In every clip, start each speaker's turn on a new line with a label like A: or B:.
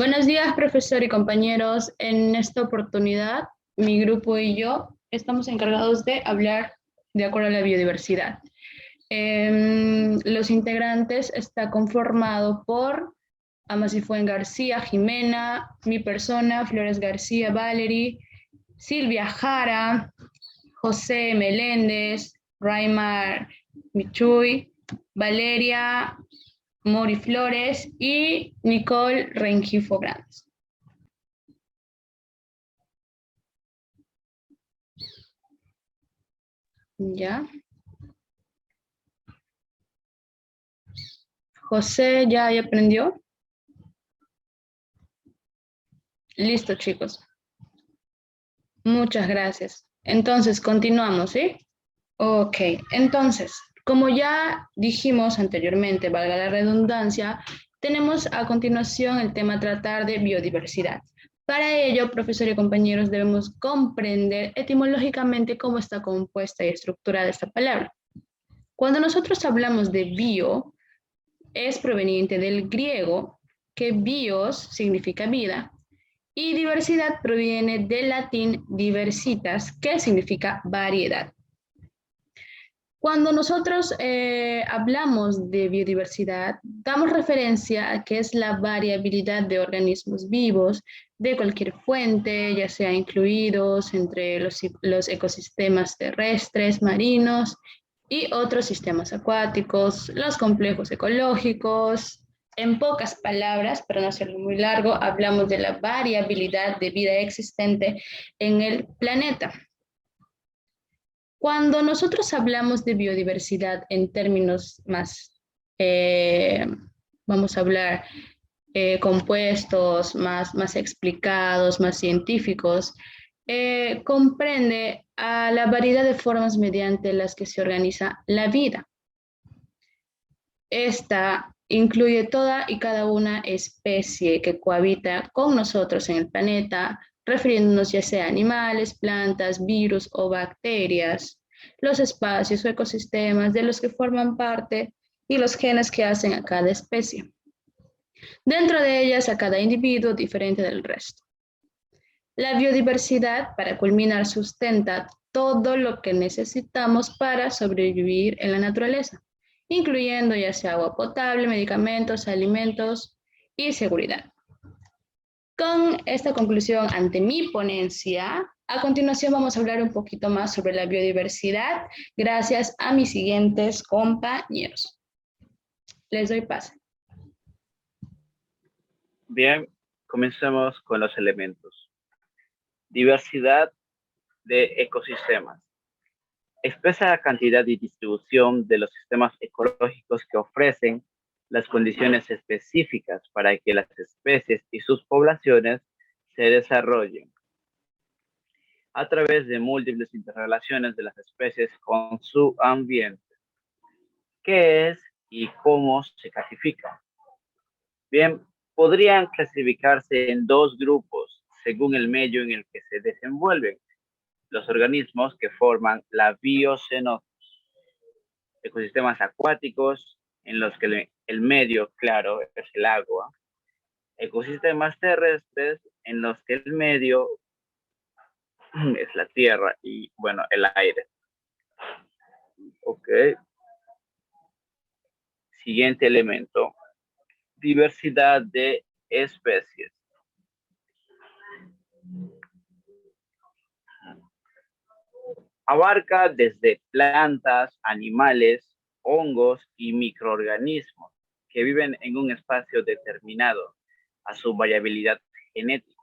A: Buenos días, profesor y compañeros. En esta oportunidad, mi grupo y yo estamos encargados de hablar de acuerdo a la biodiversidad. Los integrantes está conformado por Amasifuen García, Jimena, mi persona, Flores García, Valerie, Silvia Jara, José Meléndez, Raimar Michuy, Valeria Mori Flores y Nicole Rengifo Grandes. ¿Ya? José ya aprendió. Listo, chicos. Muchas gracias. Entonces, continuamos, ¿sí? Ok, entonces, como ya dijimos anteriormente, valga la redundancia, tenemos a continuación el tema a tratar de biodiversidad. Para ello, profesor y compañeros, debemos comprender etimológicamente cómo está compuesta y estructurada esta palabra. Cuando nosotros hablamos de bio, es proveniente del griego, que bios significa vida, y diversidad proviene del latín diversitas, que significa variedad. Cuando nosotros hablamos de biodiversidad, damos referencia a que es la variabilidad de organismos vivos de cualquier fuente, ya sea incluidos entre los ecosistemas terrestres, marinos y otros sistemas acuáticos, los complejos ecológicos. En pocas palabras, para no hacerlo muy largo, hablamos de la variabilidad de vida existente en el planeta. Cuando nosotros hablamos de biodiversidad en términos más, eh, vamos a hablar, compuestos, más explicados, más científicos, comprende a la variedad de formas mediante las que se organiza la vida. Esta incluye toda y cada una especie que cohabita con nosotros en el planeta, refiriéndonos ya sea a animales, plantas, virus o bacterias, los espacios o ecosistemas de los que forman parte y los genes que hacen a cada especie. Dentro de ellas, a cada individuo diferente del resto. La biodiversidad, para culminar, sustenta todo lo que necesitamos para sobrevivir en la naturaleza, incluyendo ya sea agua potable, medicamentos, alimentos y seguridad. Con esta conclusión ante mi ponencia, a continuación vamos a hablar un poquito más sobre la biodiversidad gracias a mis siguientes compañeros. Les doy paso.
B: Bien, comencemos con los elementos. Diversidad de ecosistemas. Expresa la cantidad y distribución de los sistemas ecológicos que ofrecen las condiciones específicas para que las especies y sus poblaciones se desarrollen a través de múltiples interrelaciones de las especies con su ambiente. ¿Qué es y cómo se clasifica? Bien, podrían clasificarse en dos grupos según el medio en el que se desenvuelven los organismos que forman la biocenosis, ecosistemas acuáticos en los que el medio, claro, es el agua, ecosistemas terrestres en los que el medio es la tierra y, bueno, el aire. Ok. Siguiente elemento, diversidad de especies. Abarca desde plantas, animales, hongos y microorganismos que viven en un espacio determinado a su variabilidad genética,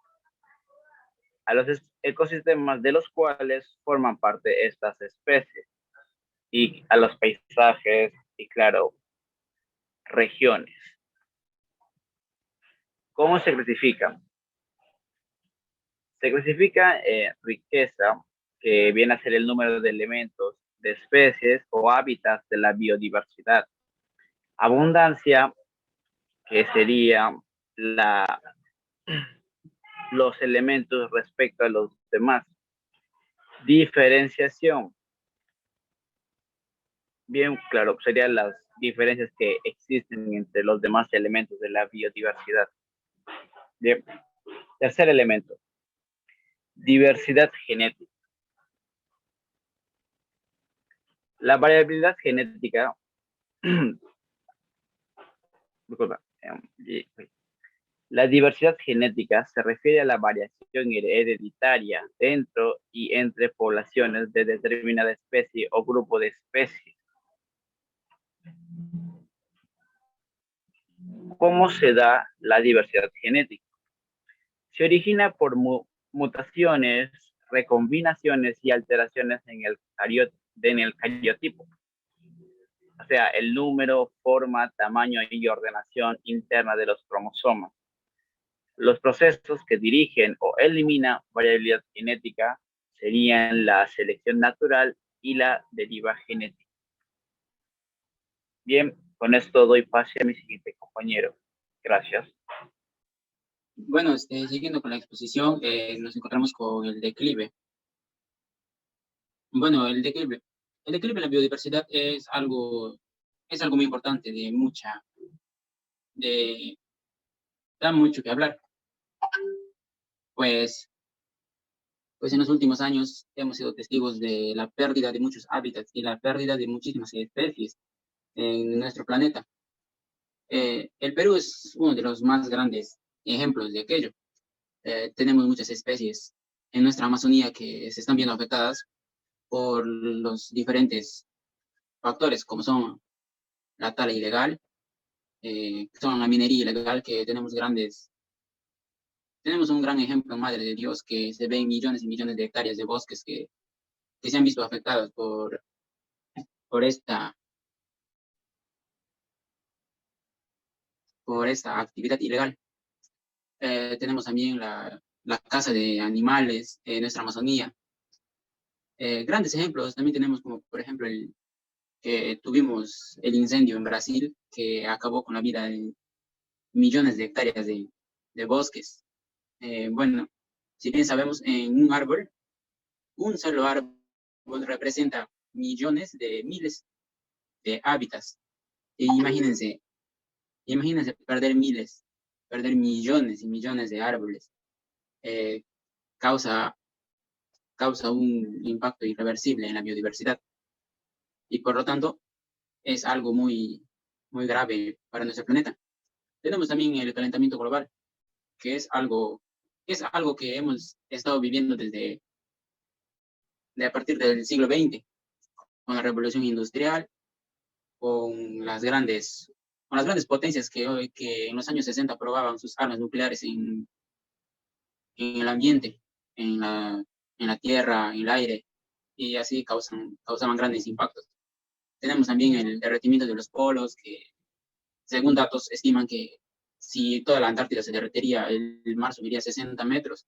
B: a los ecosistemas de los cuales forman parte estas especies y a los paisajes y, claro, regiones. ¿Cómo se clasifican? Se clasifica riqueza, que viene a ser el número de elementos, de especies o hábitats de la biodiversidad. Abundancia, que sería los elementos respecto a los demás. Diferenciación. Bien, claro, serían las diferencias que existen entre los demás elementos de la biodiversidad. Bien. Tercer elemento, diversidad genética. La variabilidad genética, disculpa, la diversidad genética se refiere a la variación hereditaria dentro y entre poblaciones de determinada especie o grupo de especies. ¿Cómo se da la diversidad genética? Se origina por mutaciones, recombinaciones y alteraciones en el cariotipo. O sea, el número, forma, tamaño y ordenación interna de los cromosomas. Los procesos que dirigen o eliminan variabilidad genética serían la selección natural y la deriva genética. Bien, con esto doy pase a mi siguiente compañero. Gracias.
C: Bueno, siguiendo con la exposición, nos encontramos con el declive. Bueno, el declive en la biodiversidad es algo muy importante, da mucho que hablar. Pues en los últimos años hemos sido testigos de la pérdida de muchos hábitats y la pérdida de muchísimas especies en nuestro planeta. El Perú es uno de los más grandes ejemplos de aquello. Tenemos muchas especies en nuestra Amazonía que se están viendo afectadas por los diferentes factores, como son la tala ilegal, son la minería ilegal, que tenemos un gran ejemplo, Madre de Dios, que se ven millones y millones de hectáreas de bosques que se han visto afectadas por esta actividad ilegal. Tenemos también la caza de animales en nuestra Amazonía. Grandes ejemplos también tenemos, como por ejemplo que tuvimos el incendio en Brasil, que acabó con la vida de millones de hectáreas de bosques. Bueno, si bien sabemos, en un solo árbol representa miles de hábitats. Imagínense perder millones y millones de árboles. Causa un impacto irreversible en la biodiversidad. Y por lo tanto, es algo muy, muy grave para nuestro planeta. Tenemos también el calentamiento global, que es algo que hemos estado viviendo desde a partir del siglo XX, con la revolución industrial, con las grandes potencias que en los años 60 probaban sus armas nucleares en el ambiente, en la tierra, en el aire, y así causaban grandes impactos. Tenemos también el derretimiento de los polos, que según datos estiman que si toda la Antártida se derretiría, el mar subiría 60 metros.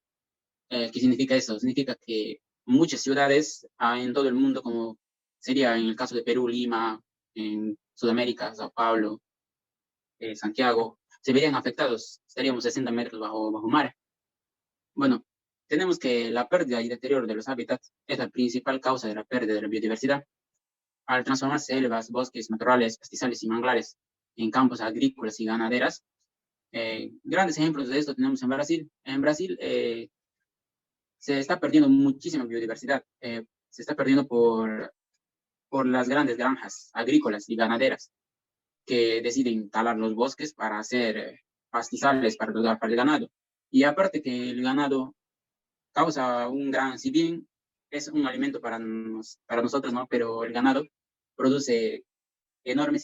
C: ¿Qué significa eso? Significa que muchas ciudades en todo el mundo, como sería en el caso de Perú, Lima, en Sudamérica, Sao Paulo, Santiago, se verían afectados. Estaríamos 60 metros bajo mar. Bueno, tenemos que la pérdida y deterioro de los hábitats es la principal causa de la pérdida de la biodiversidad. Al transformar selvas, bosques, matorrales, pastizales y manglares en campos agrícolas y ganaderas, grandes ejemplos de esto tenemos en Brasil. En Brasil se está perdiendo muchísima biodiversidad. Se está perdiendo por las grandes granjas agrícolas y ganaderas que deciden talar los bosques para hacer pastizales para el ganado. Y aparte que el ganado causa si bien es un alimento para nosotros, ¿no? Pero el ganado produce enormes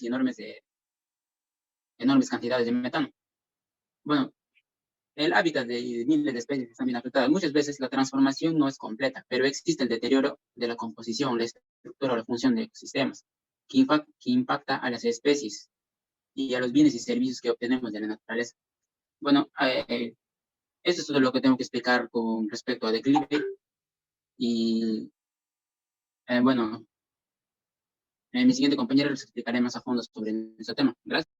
C: cantidades de metano. Bueno, el hábitat de miles de especies están bien afectadas. Muchas veces la transformación no es completa, pero existe el deterioro de la composición, la estructura o la función de ecosistemas, que impacta a las especies y a los bienes y servicios que obtenemos de la naturaleza. Bueno, eso es todo lo que tengo que explicar con respecto a declive. Y bueno, mi siguiente compañero les explicaré más a fondo sobre este tema. Gracias.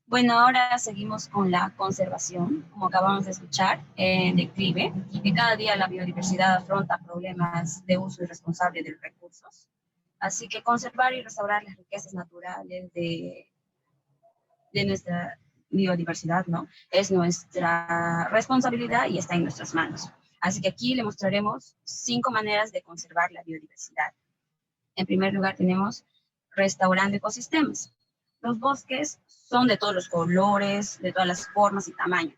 D: Bueno, ahora seguimos con la conservación, como acabamos de escuchar, declive, y que cada día la biodiversidad afronta problemas de uso irresponsable de los recursos. Así que conservar y restaurar las riquezas naturales de biodiversidad, ¿no? Es nuestra responsabilidad y está en nuestras manos. Así que aquí le mostraremos 5 maneras de conservar la biodiversidad. En primer lugar tenemos restaurando ecosistemas. Los bosques son de todos los colores, de todas las formas y tamaños.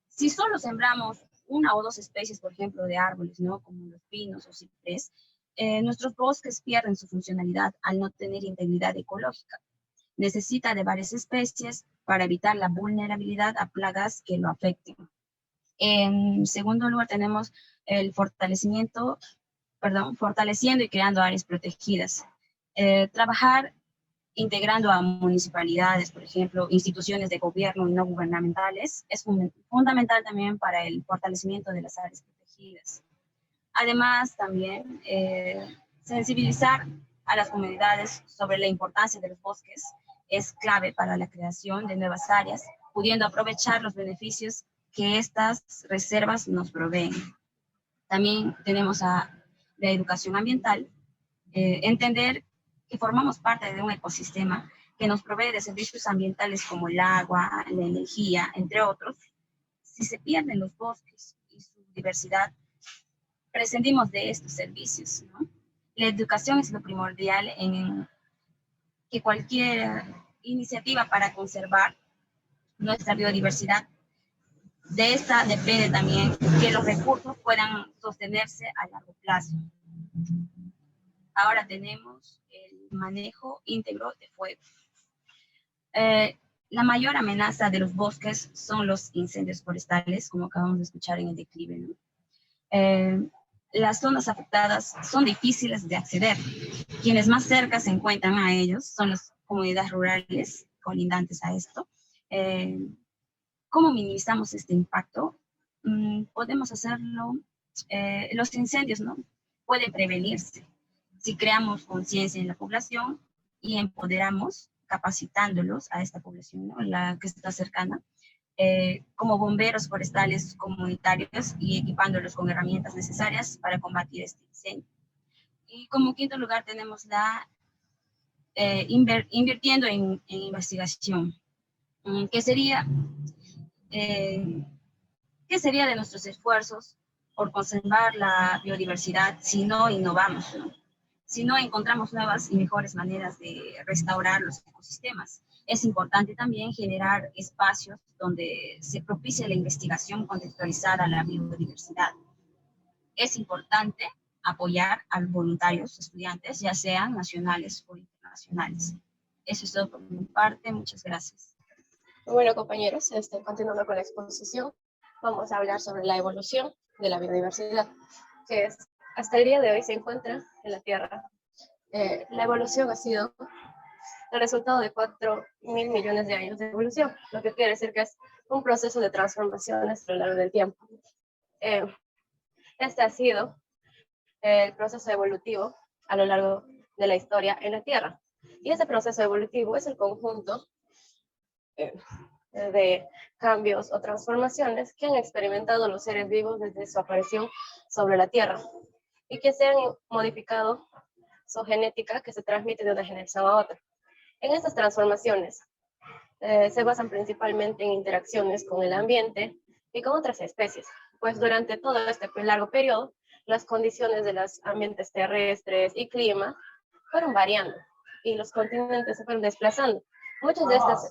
D: Si solo sembramos 1 o 2 especies, por ejemplo, de árboles, ¿no? Como los pinos o ciprés, nuestros bosques pierden su funcionalidad al no tener integridad ecológica. Necesita de varias especies para evitar la vulnerabilidad a plagas que lo afecten. En segundo lugar tenemos el fortaleciendo y creando áreas protegidas. Trabajar integrando a municipalidades, por ejemplo, instituciones de gobierno y no gubernamentales, es fundamental también para el fortalecimiento de las áreas protegidas. Además, también sensibilizar a las comunidades sobre la importancia de los bosques es clave para la creación de nuevas áreas, pudiendo aprovechar los beneficios que estas reservas nos proveen. También tenemos a la educación ambiental, entender que formamos parte de un ecosistema que nos provee de servicios ambientales como el agua, la energía, entre otros. Si se pierden los bosques y su diversidad, prescindimos de estos servicios, ¿no? La educación es lo primordial en que cualquier iniciativa para conservar nuestra biodiversidad, de esta depende también que los recursos puedan sostenerse a largo plazo. Ahora tenemos el manejo íntegro de fuego. La mayor amenaza de los bosques son los incendios forestales, como acabamos de escuchar en el declive, ¿no? Las zonas afectadas son difíciles de acceder. Quienes más cerca se encuentran a ellos son las comunidades rurales colindantes a esto. ¿Cómo minimizamos este impacto? Podemos hacerlo, los incendios, ¿no? Pueden prevenirse si creamos conciencia en la población y empoderamos, capacitándolos a esta población, ¿no? La que está cercana, como bomberos forestales comunitarios y equipándolos con herramientas necesarias para combatir este incendio. Y como quinto lugar tenemos la invirtiendo en investigación. ¿Qué sería de nuestros esfuerzos por conservar la biodiversidad si no innovamos, ¿no? Si no encontramos nuevas y mejores maneras de restaurar los ecosistemas? Es importante también generar espacios donde se propicie la investigación contextualizada a la biodiversidad. Es importante apoyar a los voluntarios estudiantes, ya sean nacionales o internacionales. Eso es todo por mi parte. Muchas gracias.
E: Bueno, compañeros, continuando con la exposición, vamos a hablar sobre la evolución de la biodiversidad, que hasta el día de hoy se encuentra en la Tierra. La evolución ha sido el resultado de 4.000 millones de años de evolución, lo que quiere decir que es un proceso de transformaciones a lo largo del tiempo. Este ha sido el proceso evolutivo a lo largo de la historia en la Tierra. Y ese proceso evolutivo es el conjunto de cambios o transformaciones que han experimentado los seres vivos desde su aparición sobre la Tierra y que se han modificado su genética, que se transmite de una generación a otra. En estas transformaciones se basan principalmente en interacciones con el ambiente y con otras especies, pues durante todo este largo periodo las condiciones de los ambientes terrestres y clima fueron variando y los continentes se fueron desplazando. Muchas de estas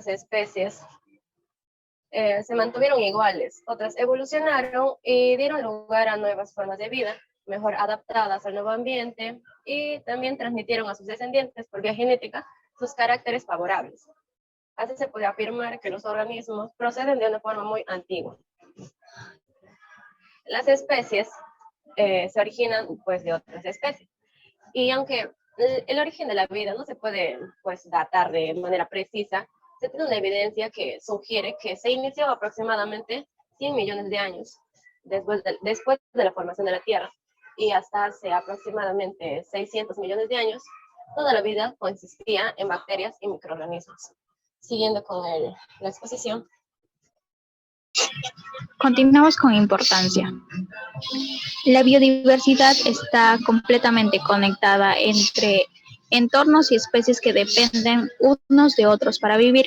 E: especies se mantuvieron iguales, otras evolucionaron y dieron lugar a nuevas formas de vida, mejor adaptadas al nuevo ambiente, y también transmitieron a sus descendientes por vía genética sus caracteres favorables. Así se puede afirmar que los organismos proceden de una forma muy antigua. Las especies se originan pues de otras especies, y aunque el origen de la vida no se puede pues datar de manera precisa, se tiene una evidencia que sugiere que se inició aproximadamente 100 millones de años después de la formación de la Tierra, y hasta hace aproximadamente 600 millones de años, toda la vida consistía en bacterias y microorganismos. Siguiendo con la exposición.
F: Continuamos con importancia. La biodiversidad está completamente conectada entre entornos y especies que dependen unos de otros para vivir.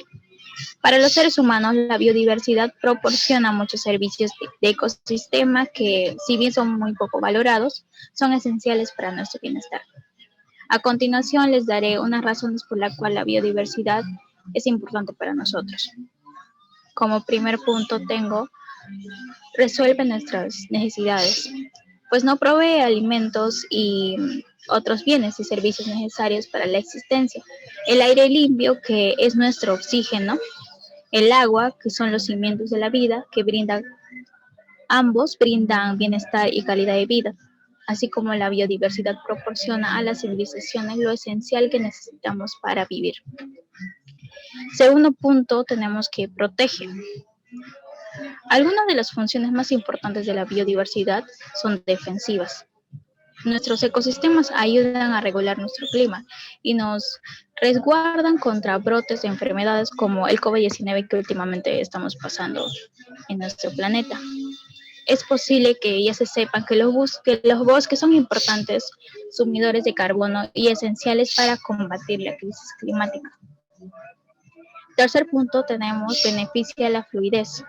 F: Para los seres humanos, la biodiversidad proporciona muchos servicios de ecosistema que, si bien son muy poco valorados, son esenciales para nuestro bienestar. A continuación, les daré unas razones por las cuales la biodiversidad es importante para nosotros. Como primer punto resuelve nuestras necesidades, pues no provee alimentos y otros bienes y servicios necesarios para la existencia. El aire limpio, que es nuestro oxígeno, el agua, que son los cimientos de la vida, ambos brindan bienestar y calidad de vida, así como la biodiversidad proporciona a las civilizaciones lo esencial que necesitamos para vivir. Segundo punto, tenemos que protege. Algunas de las funciones más importantes de la biodiversidad son defensivas. Nuestros ecosistemas ayudan a regular nuestro clima y nos resguardan contra brotes de enfermedades como el COVID-19 que últimamente estamos pasando en nuestro planeta. Es posible que ya se sepan que los bosques son importantes sumidores de carbono y esenciales para combatir la crisis climática. Tercer punto, beneficia la fluidez.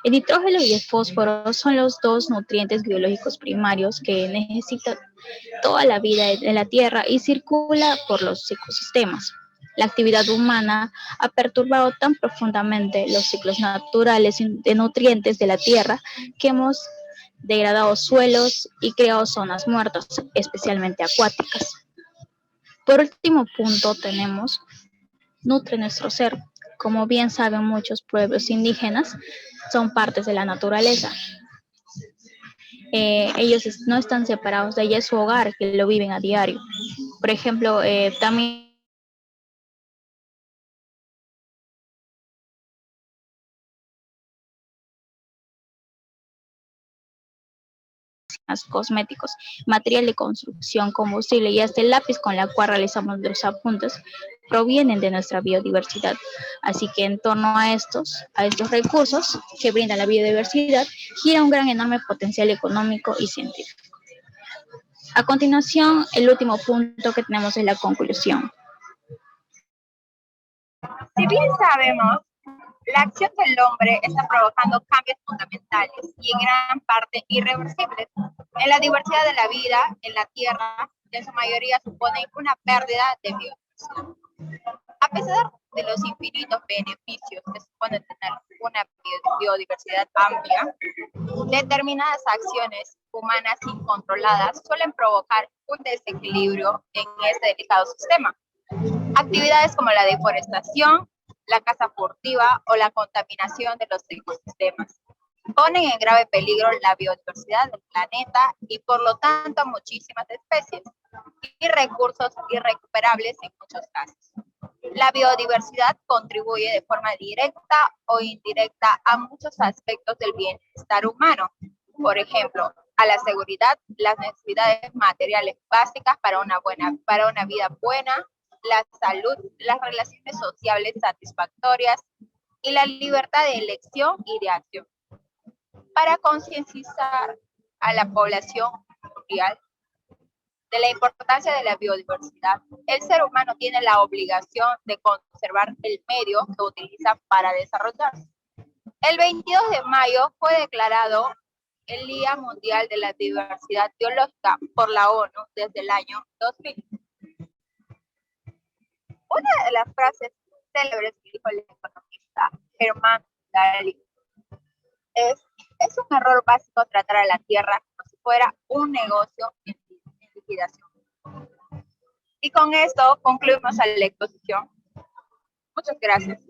F: El nitrógeno y el fósforo son los dos nutrientes biológicos primarios que necesita toda la vida de la Tierra y circula por los ecosistemas. La actividad humana ha perturbado tan profundamente los ciclos naturales de nutrientes de la Tierra que hemos degradado suelos y creado zonas muertas, especialmente acuáticas. Por último punto nutre nuestro ser. Como bien saben muchos pueblos indígenas, son partes de la naturaleza. Ellos no están separados de ella, es su hogar, que lo viven a diario. Por ejemplo, también cosméticos, material de construcción, combustible y hasta el lápiz con la cual realizamos los apuntes provienen de nuestra biodiversidad. Así que en torno a estos recursos que brinda la biodiversidad, gira un gran enorme potencial económico y científico. A continuación, el último punto que tenemos es la conclusión.
G: Si bien sabemos, la acción del hombre está provocando cambios fundamentales y en gran parte irreversibles en la diversidad de la vida en la Tierra, que en su mayoría suponen una pérdida de biodiversidad. A pesar de los infinitos beneficios que supone tener una biodiversidad amplia, determinadas acciones humanas incontroladas suelen provocar un desequilibrio en este delicado sistema. Actividades como la deforestación, la caza furtiva o la contaminación de los ecosistemas ponen en grave peligro la biodiversidad del planeta y por lo tanto muchísimas especies y recursos irrecuperables en muchos casos. La biodiversidad contribuye de forma directa o indirecta a muchos aspectos del bienestar humano, por ejemplo, a la seguridad, las necesidades materiales básicas para una vida buena, la salud, las relaciones sociales satisfactorias y la libertad de elección y de acción. Para concienciar a la población mundial de la importancia de la biodiversidad, el ser humano tiene la obligación de conservar el medio que utiliza para desarrollarse. El 22 de mayo fue declarado el Día Mundial de la Diversidad Biológica por la ONU desde el año 2000. Una de las frases célebres que dijo el economista Germán Daly es un error básico tratar a la Tierra como si fuera un negocio en liquidación. Y con esto concluimos la exposición. Muchas gracias.